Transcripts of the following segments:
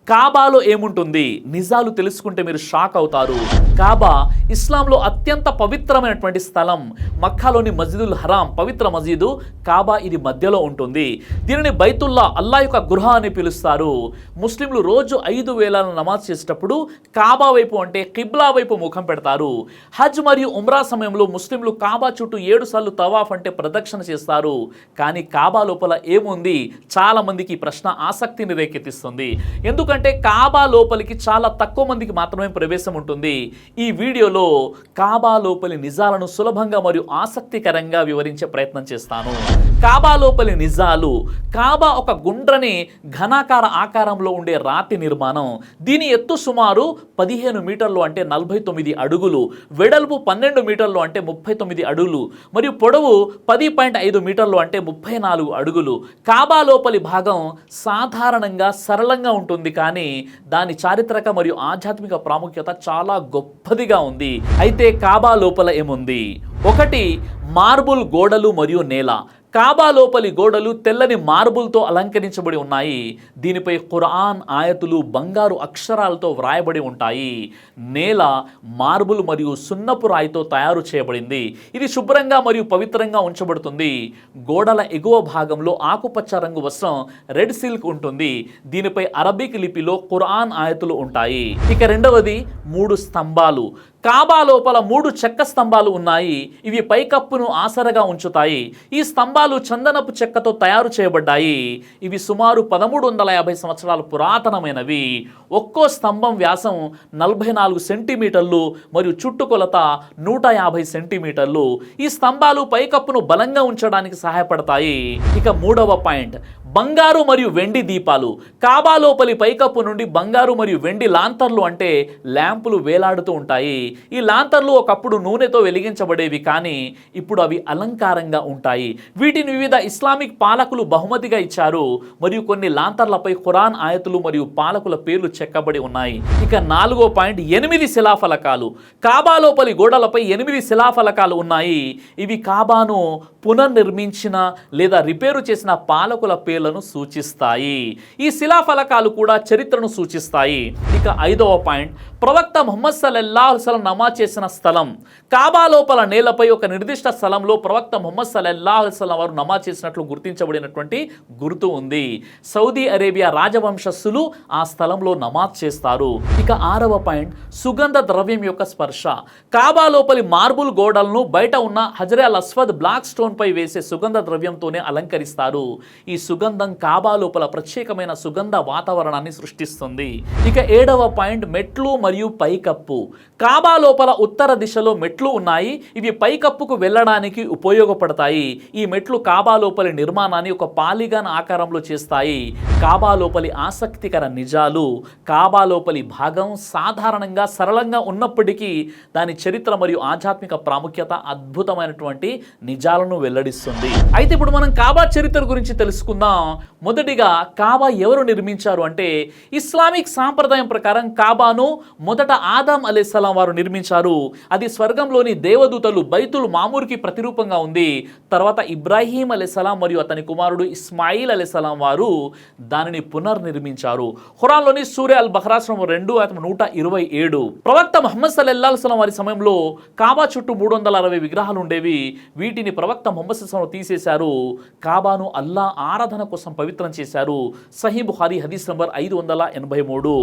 కాబాలో ఏముంటుంది? నిజాలు తెలుసుకుంటే మీరు షాక్ అవుతారు. కాబా ఇస్లాంలో అత్యంత పవిత్రమైనటువంటి స్థలం. మక్కాలోని మస్జిదుల్ హరాం పవిత్ర మసీదు కాబా ఇది మధ్యలో ఉంటుంది. దీనిని బైతుల్లా, అల్లా యొక్క గృహ అని పిలుస్తారు. ముస్లింలు రోజు 5 వేళల నమాజ్ చేసేటప్పుడు కాబా వైపు అంటే కిబ్లా వైపు ముఖం పెడతారు. హజ్ మరియు ఉమ్రా సమయంలో ముస్లింలు కాబా చుట్టూ 7 సార్లు తవాఫ్ అంటే ప్రదక్షిణ చేస్తారు. కానీ కాబా లోపల ఏముంది? చాలా మందికి ఈ ప్రశ్న ఆసక్తిని రేకెత్తిస్తుంది. ఎందుకంటే కాబా లోపలికి చాలా తక్కువ మందికి మాత్రమే ప్రవేశం ఉంటుంది. ఈ వీడియోలో కాబా లోపలి నిజాలను సులభంగా మరియు ఆసక్తికరంగా వివరించే ప్రయత్నం చేస్తాను. కాబా లోపలి నిజాలు. కాబా ఒక గుండ్రని ఘనాకార ఆకారంలో ఉండే రాతి నిర్మాణం. దీని ఎత్తు సుమారు 15 మీటర్లు అంటే 49 అడుగులు, వెడల్పు 12 మీటర్లు అంటే 39 అడుగులు మరియు పొడవు 10.5 మీటర్లు అంటే 34 అడుగులు. కాబా లోపలి భాగం సాధారణంగా సరళంగా ఉంటుంది, కానీ దాని చారిత్రక మరియు ఆధ్యాత్మిక ప్రాముఖ్యత చాలా గొప్పదిగా ఉంది. అయితే కాబా లోపల ఏముంది? 1. మార్బుల్ గోడలు మరియు నేల. కాబా లోపలి గోడలు తెల్లని మార్బుల్తో అలంకరించబడి ఉన్నాయి. దీనిపై ఖురాన్ ఆయతులు బంగారు అక్షరాలతో వ్రాయబడి ఉంటాయి. నేల మార్బుల్ మరియు సున్నపు రాయితో తయారు చేయబడింది. ఇది శుభ్రంగా మరియు పవిత్రంగా ఉంచబడుతుంది. గోడల ఎగువ భాగంలో ఆకుపచ్చ రంగు వస్త్రం రెడ్ సిల్క్ ఉంటుంది. దీనిపై అరబిక్ లిపిలో ఖురాన్ ఆయతులు ఉంటాయి. ఇక 2. 3 స్తంభాలు. కాబా లోపల 3 చెక్క స్తంభాలు ఉన్నాయి. ఇవి పైకప్పును ఆసరగా ఉంచుతాయి. ఈ స్తంభాలు చందనపు చెక్కతో తయారు చేయబడ్డాయి. ఇవి సుమారు 1350 సంవత్సరాలు పురాతనమైనవి. ఒక్కో స్తంభం వ్యాసం 44 సెంటీమీటర్లు మరియు చుట్టుకొలత 150 సెంటీమీటర్లు. ఈ స్తంభాలు పైకప్పును బలంగా ఉంచడానికి సహాయపడతాయి. ఇక 3వ పాయింట్, బంగారు మరియు వెండి దీపాలు. కాబా లోపలి పైకప్పు నుండి బంగారు మరియు వెండి లాంతర్లు అంటే ల్యాంపులు వేలాడుతూ ఉంటాయి. ఈ లాంతర్లు ఒకప్పుడు నూనెతో వెలిగించబడేవి, కానీ ఇప్పుడు అవి అలంకారంగా ఉంటాయి. వీటిని వివిధ ఇస్లామిక్ పాలకులు బహుమతిగా ఇచ్చారు మరియు కొన్ని లాంతర్లపై ఖురాన్ ఆయతులు మరియు పాలకుల పేర్లు చెక్కబడి ఉన్నాయి. ఇక 4వ పాయింట్, 8 శిలాఫలకాలు. కాబా లోపలి గోడలపై 8 శిలాఫలకాలు ఉన్నాయి. ఇవి కాబాను పునర్నిర్మించిన లేదా రిపేరు చేసిన పాలకుల పేర్లను సూచిస్తాయి. ఈ శిలాఫలకాలు కూడా చరిత్రను సూచిస్తాయి. ఇక 5వ పాయింట్, ప్రవక్త ముహమ్మద్ సల్లల్లాహు అలైహి వసల్లం నమాజ్ చేసిన స్థలం. కాబా లోపల నేలపై ఒక నిర్దిష్ట స్థలంలో ప్రవక్త ముహమ్మద్ సల్లల్లాహు అలైహి వసల్లం వారు నమాజ్ చేసినట్లు గుర్తించబడినటువంటి గుర్తు ఉంది. సౌదీ అరేబియా రాజవంశస్థులు ఆ స్థలంలో నమాజ్ చేస్తారు. ఇక 6వ పాయింట్, సుగంధ ద్రవ్యం యొక్క స్పర్శ. కాబా లోపలి మార్బుల్ గోడలను బయట ఉన్న హజరే అల్ అస్వద్ బ్లాక్ స్టోన్ పై వేసే సుగంధ ద్రవ్యంతోనే అలంకరిస్తారు. ఈ సుగంధం కాబా లోపల ప్రత్యేకమైన సుగంధ వాతావరణాన్ని సృష్టిస్తుంది. ఇక 7వ పాయింట్, మెట్లు మరియు పైకప్పు. కాబా లోపల ఉత్తర దిశలో మెట్లు ఉన్నాయి. ఇవి పైకప్పుకు వెళ్ళడానికి ఉపయోగపడతాయి. ఈ మెట్లు కాబా లోపలి నిర్మాణాన్ని ఒక పాలిగాన్ ఆకారంలో చేస్తాయి. కాబా లోపలి ఆసక్తికర నిజాలు. కాబా లోపలి భాగం సాధారణంగా సరళంగా ఉన్నప్పటికీ దాని చరిత్ర మరియు ఆధ్యాత్మిక ప్రాముఖ్యత అద్భుతమైనటువంటి నిజాలను వెల్లడిస్తుంది. అయితే ఇప్పుడు మనం కాబా చరిత్ర గురించి తెలుసుకుందాం. మొదటిగా కాబా ఎవరు నిర్మించారు అంటే, ఇస్లామిక్ సాంప్రదాయం ప్రకారం కాబాను మొదట ఆదం అలైహిస్సలాం వారు నిర్మించారు. అది స్వర్గంలోని దేవదూతలు బైతుల్ మామూర్కి ప్రతిరూపంగా ఉంది. తర్వాత ఇబ్రాహీం అలైహిస్సలాం మరియు అతని కుమారుడు ఇస్మాయిల్ అలైహిస్సలాం వారు దానిని పునర్నిర్మించారు. ఖురాన్లోని సూరా అల్ బఖరా 2:127. ప్రవక్త ముహమ్మద్ సల్లల్లాహు అలైహి వసల్లం వారి సమయంలో కాబా చుట్టూ 360 విగ్రహాలు ఉండేవి. వీటిని ప్రవక్త ముహమ్మద్ సల్లల్లాహు అలైహి వసల్లం తీసేశారు. కాబాను అల్లా ఆరాధన కోసం పవిత్రం చేశారు. సహీ బుఖారీ హదీస్ నంబర్ 583.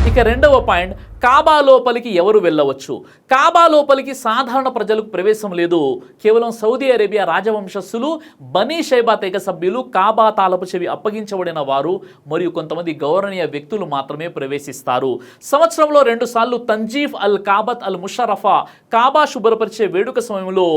ఇక 2వ పాయింట్, కాబా లోపలికి ఎవరు వెళ్ళవచ్చు? కాబా లోపలికి సాధారణ ప్రజలకు ప్రవేశం లేదు. కేవలం సౌదీ అరేబియా రాజవంశస్థులు, బనీ షైబా తెగ సభ్యులు, కాబా తాళపు చెవి అప్పగించబడిన వారు మరియు కొంతమంది గౌరవనీయ వ్యక్తులు మాత్రమే ప్రవేశిస్తారు. సంవత్సరంలో 2 సార్లు తంజీఫ్ అల్ కాబత్ అల్ ముషర్రఫా కాబా శుభ్రపరిచే వేడుక సమయంలో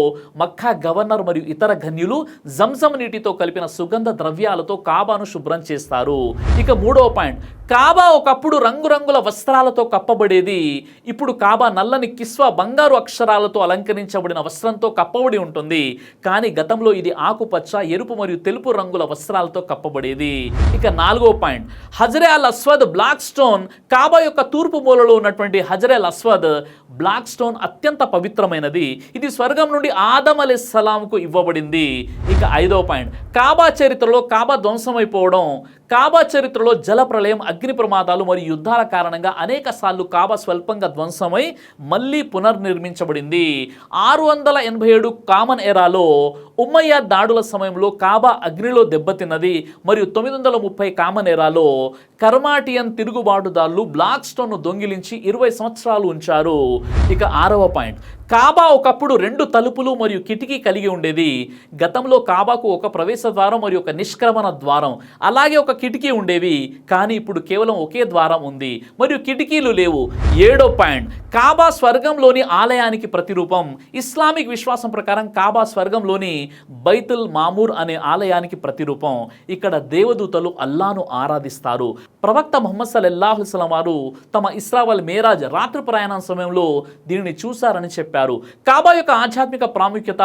మక్కా గవర్నర్ మరియు ఇతర గన్యులు జంజం నీటితో కలిపిన సుగంధ ద్రవ్యాలతో కాబాను శుభ్రం చేస్తారు. ఇక 3వ పాయింట్, కాబా ఒకప్పుడు రంగురంగుల వస్త్రాలతో కప్పబడేది. అనేది ఇప్పుడు కాబా నల్లని కిస్వా బంగారు అక్షరాలతో అలంకరించబడిన వస్త్రంతో కప్పబడి ఉంటుంది. కానీ గతంలో ఇది ఆకుపచ్చ, ఎరుపు మరియు తెలుపు రంగుల వస్త్రాలతో కప్పబడేది. ఇక 4వ పాయింట్, హజరే అల్ అస్వద్ బ్లాక్ స్టోన్. కాబా యొక్క తూర్పు మూలలో ఉన్నటువంటి హజరే అల్ అస్వద్ బ్లాక్ స్టోన్ అత్యంత పవిత్రమైనది. ఇది స్వర్గం నుండి ఆదం అలైహిస్సలాంకు ఇవ్వబడింది. ఇక 5వ పాయింట్, కాబా చరిత్రలో కాబా ధ్వంసమైపోవడం. కాబా చరిత్రలో జల ప్రళయం, అగ్ని ప్రమాదాలు మరియు యుద్ధాల కారణంగా అనేక సార్లు కాబా స్వల్పంగా ధ్వంసమై మళ్ళీ పునర్నిర్మించబడింది. 687 కామన్ ఎరాలో ఉమ్మయ్య దాడుల సమయంలో కాబా అగ్నిలో దెబ్బతిన్నది. మరియు 930 కామన్ ఎరాలో కర్మాటియన్ తిరుగుబాటుదారులు బ్లాక్ స్టోన్ను దొంగిలించి 20 సంవత్సరాలు ఉంచారు. ఇక 6వ పాయింట్, కాబా ఒకప్పుడు 2 తలుపులు మరియు కిటికీ కలిగి ఉండేది. గతంలో కాబాకు ఒక ప్రవేశ ద్వారం మరియు ఒక నిష్క్రమణ ద్వారం, అలాగే ఒక కిటికీ ఉండేవి. కానీ ఇప్పుడు కేవలం ఒకే ద్వారం ఉంది మరియు కిటికీలు లేవు. 7వ పాయింట్, కాబా స్వర్గంలోని ఆలయానికి ప్రతిరూపం. ఇస్లామిక్ విశ్వాసం ప్రకారం కాబా స్వర్గంలోని బైతుల్ మామూర్ అనే ఆలయానికి ప్రతిరూపం. ఇక్కడ దేవదూతలు అల్లాను ఆరాధిస్తారు. ప్రవక్త ముహమ్మద్ సల్లల్లాహు అలైహి వసల్లం వారు తమ ఇస్రా వల్ మేరాజ్ రాత్రి ప్రయాణం సమయంలో దీనిని చూశారని చెప్పారు. కాబా యొక్క ఆధ్యాత్మిక ప్రాముఖ్యత,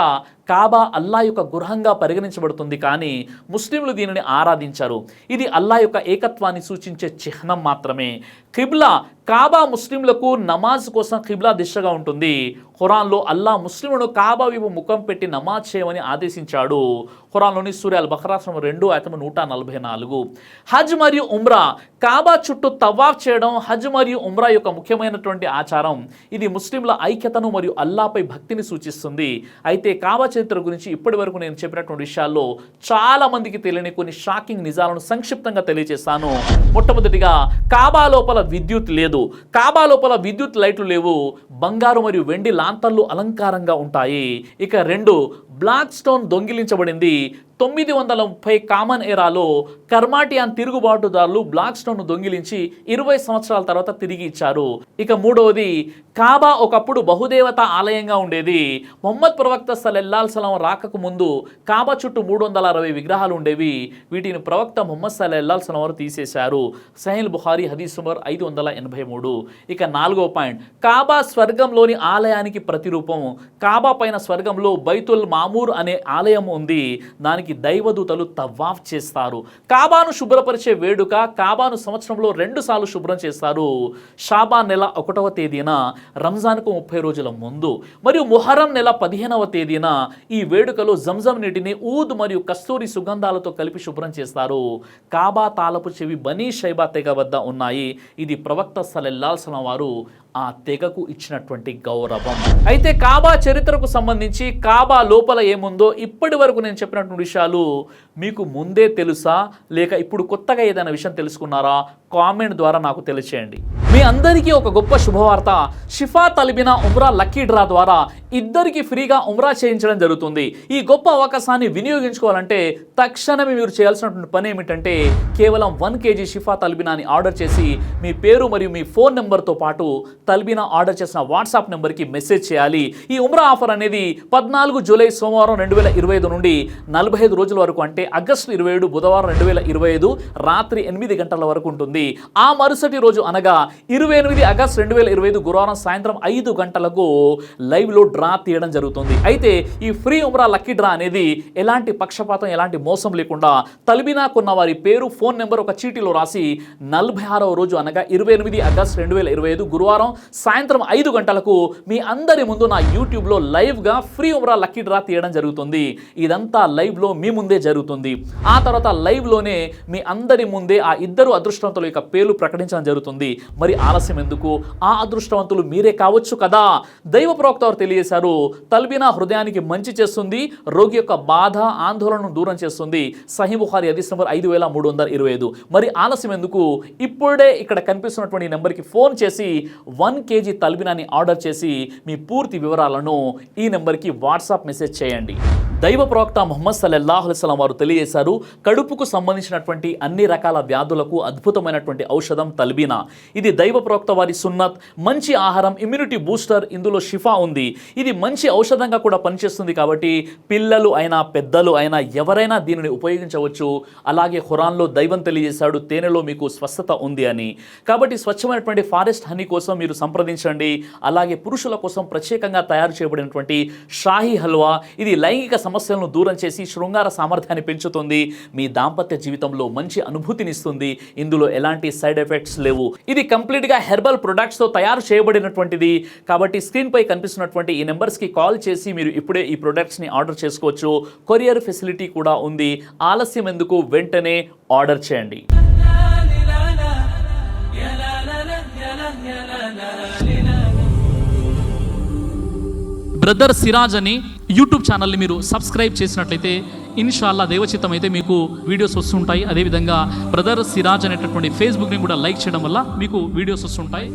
కాబా అల్లా యొక్క గృహంగా పరిగణించబడుతుంది. కానీ ముస్లింలు దీనిని ఆరాధించారు. ఇది అల్లా యొక్క ఏకత్వాన్ని సూచించే చిహ్నం మాత్రమే. ఖిబ్లా, కాబా ముస్లింలకు నమాజ్ కోసం ఖిబ్లా దిశగా ఉంటుంది. ఖురాన్లో అల్లా ముస్లింలను కాబా వైపు ముఖం పెట్టి నమాజ్ చేయమని ఆదేశించాడు. ఖురాన్లోని సూరా అల్ బఖరా 2:144. హజ్ మరియు ఉమ్రా, కాబా చుట్టూ తవాఫ్ చేయడం హజ్ మరియు ఉమ్రా యొక్క ముఖ్యమైనటువంటి ఆచారం. ఇది ముస్లింల ఐక్యతను మరియు అల్లాపై భక్తిని సూచిస్తుంది. అయితే కాబా చరిత్ర గురించి ఇప్పటి వరకు నేను చెప్పినటువంటి విషయాల్లో చాలా మందికి తెలియని కొన్ని షాకింగ్ నిజాలను సంక్షిప్తంగా తెలియజేస్తాను. మొట్టమొదటిగా, కాబా లోపల విద్యుత్ లేదు. కాబా లోపల విద్యుత్ లైట్లు లేవు. బంగారు మరియు వెండి లాంతర్లు అలంకారంగా ఉంటాయి. ఇక 2, బ్లాక్ స్టోన్ దొంగిలించబడింది. 930 కామన్ ఎరాలో కర్మాటియాన్ తిరుగుబాటుదారులు బ్లాక్ స్టోన్ను దొంగిలించి 20 సంవత్సరాల తర్వాత తిరిగి ఇచ్చారు. ఇక 3వది, కాబా ఒకప్పుడు బహుదేవత ఆలయంగా ఉండేది. ముహమ్మద్ ప్రవక్త సల్లల్లాహు అలైహి వసల్లం రాకకు ముందు కాబా చుట్టూ 360 విగ్రహాలు ఉండేవి. వీటిని ప్రవక్త ముహమ్మద్ సల్లల్లాహు అలైహి వసల్లం వారు తీసేశారు. సహీహ్ బుఖారీ హదీస్ నంబర్ 583. ఇక 4వ పాయింట్, కాబా స్వర్గంలోని ఆలయానికి ప్రతిరూపం. కాబా పైన స్వర్గంలో బైతుల్ మామూర్ అనే ఆలయం ఉంది. దానికి దైవదూతలు తవాఫ్ చేస్తారు. కాబాను శుభ్రపరిచే వేడుక, కాబాను సంవత్సరంలో 2 సార్లు శుభ్రం చేస్తారు. షాబాన్ నెల 1వ తేదీన, రంజాన్కు 30 రోజుల ముందు, మరియు ముహర్రం నెల 15వ తేదీన ఈ వేడుకలో జంజం నీటిని ఊద్ మరియు కస్తూరి సుగంధాలతో కలిపి శుభ్రం చేస్తారు. కాబా తాళపు చెవి బనీ షైబా తెగ వద్ద ఉన్నాయి. ఇది ప్రవక్త సల్లల్లాహు అలైహి వసల్లం వారు ఆ తెగకు ఇచ్చినటువంటి గౌరవం. అయితే కాబా చరిత్రకు సంబంధించి కాబా లోపల ఏముందో ఇప్పటి వరకు నేను చెప్పినటువంటి విషయాలు మీకు ముందే తెలుసా, లేక ఇప్పుడు కొత్తగా ఏదైనా విషయం తెలుసుకున్నారా? కామెంట్ ద్వారా నాకు తెలియచేయండి. మీ అందరికీ ఒక గొప్ప శుభవార్త. షిఫా తలిబినా ఉమ్రా లక్కీ డ్రా ద్వారా ఇద్దరికి ఫ్రీగా ఉమ్రా చేయించడం జరుగుతుంది. ఈ గొప్ప అవకాశాన్ని వినియోగించుకోవాలంటే తక్షణమే మీరు చేయాల్సినటువంటి పని ఏమిటంటే, కేవలం 1 kg షిఫా తల్బినాని ఆర్డర్ చేసి మీ పేరు మరియు మీ ఫోన్ నెంబర్తో పాటు తల్బినా ఆర్డర్ చేసిన వాట్సాప్ నెంబర్కి మెసేజ్ చేయాలి. ఈ ఉమ్రా ఆఫర్ అనేది 14 జూలై సోమవారం 2025 నుండి 45 రోజుల వరకు, అంటే ఆగస్టు 27 బుధవారం 2025 రాత్రి 8 గంటల వరకు ఉంటుంది. ఆ మరుసటి రోజు అనగా 28 ఆగస్టు 2025 గురువారం సాయంత్రం 5 గంటలకు లైవ్లో డ్రా తీయడం జరుగుతుంది. అయితే ఈ ఫ్రీ ఉమ్రా లక్కీ డ్రా అనేది ఎలాంటి పక్షపాతం, ఎలాంటి మోసం లేకుండా తల్బినాకున్న వారి పేరు, ఫోన్ నెంబర్ ఒక చీటీలో రాసి 46వ రోజు అనగా 28 ఆగస్టు 2025 గురువారం సాయంత్రం 5 గంటలకు మీ అందరి ముందు నా యూట్యూబ్లో లైవ్గా ఫ్రీ ఉమ్రా లక్కీ డ్రా తీయడం జరుగుతుంది. ఇదంతా లైవ్లో మీ ముందే జరుగుతుంది. ఆ తర్వాత లైవ్లోనే మీ అందరి ముందే ఆ ఇద్దరు అదృష్టవంతుల యొక్క పేర్లు ప్రకటించడం జరుగుతుంది. మరి ఆలస్యం ఎందుకు? ఆ అదృష్టవంతులు మీరే కావచ్చు కదా. దైవ ప్రవక్త వారు తెలియజేశారు, తల్బినా హృదయానికి మంచి చేస్తుంది, రోగి యొక్క బాధ ఆందోళనను దూరం చేస్తుంది. సహీహ్ బుఖారీ హదీస్ నంబర్ 5325. మరి ఆలస్యం ఎందుకు? ఇప్పుడే ఇక్కడ కనిపిస్తున్నటువంటి నెంబర్కి ఫోన్ చేసి 1 kg తల్బినాని ఆర్డర్ చేసి మీ పూర్తి వివరాలను ఈ నెంబర్కి వాట్సాప్ మెసేజ్ చేయండి. దైవ ప్రవక్త ముహమ్మద్ సల్లల్లాహు అలైహి వసల్లం వారు తెలియజేశారు, కడుపుకు సంబంధించినటువంటి అన్ని రకాల వ్యాధులకు అద్భుతమైనటువంటి ఔషధం తల్బీనా. ఇది దైవ ప్రవక్త వారి సున్నత్, మంచి ఆహారం, ఇమ్యూనిటీ బూస్టర్, ఇందులో షిఫా ఉంది. ఇది మంచి ఔషధంగా కూడా పనిచేస్తుంది. కాబట్టి పిల్లలు అయినా పెద్దలు అయినా ఎవరైనా దీనిని ఉపయోగించవచ్చు. అలాగే ఖురాన్లో దైవం తెలియజేశాడు, తేనెలో మీకు స్వస్థత ఉంది అని. కాబట్టి స్వచ్ఛమైనటువంటి ఫారెస్ట్ హనీ కోసం మీరు సంప్రదించండి. అలాగే పురుషుల కోసం ప్రత్యేకంగా తయారు చేయబడినటువంటి షాహీ హల్వా, ఇది లైంగిక సమస్యలను దూరం చేసి శృంగార సామర్థ్యాన్ని పెంచుతుంది, మీ దాంపత్య జీవితంలో మంచి అనుభూతినిస్తుంది. ఇందులో ఎలాంటి సైడ్ ఎఫెక్ట్స్ లేవు. ఇది కంప్లీట్గా హెర్బల్ ప్రొడక్ట్స్తో తయారు చేయబడినటువంటిది. కాబట్టి స్క్రీన్పై కనిపిస్తున్నటువంటి ఈ నెంబర్స్కి కాల్ చేసి మీరు ఇప్పుడే ఈ ప్రొడక్ట్స్ని ఆర్డర్ చేసుకోవచ్చు. కొరియర్ ఫెసిలిటీ కూడా ఉంది. ఆలస్యం ఎందుకు, వెంటనే ఆర్డర్ చేయండి. బ్రదర్ సిరాజ్ అని యూట్యూబ్ ఛానల్ని మీరు సబ్స్క్రైబ్ చేసినట్లయితే ఇన్షాల్లా దైవచిత్తం అయితే మీకు వీడియోస్ వస్తుంటాయి. అదేవిధంగా బ్రదర్ సిరాజ్ అనేటటువంటి ఫేస్బుక్ని కూడా లైక్ చేయడం వల్ల మీకు వీడియోస్ వస్తుంటాయి.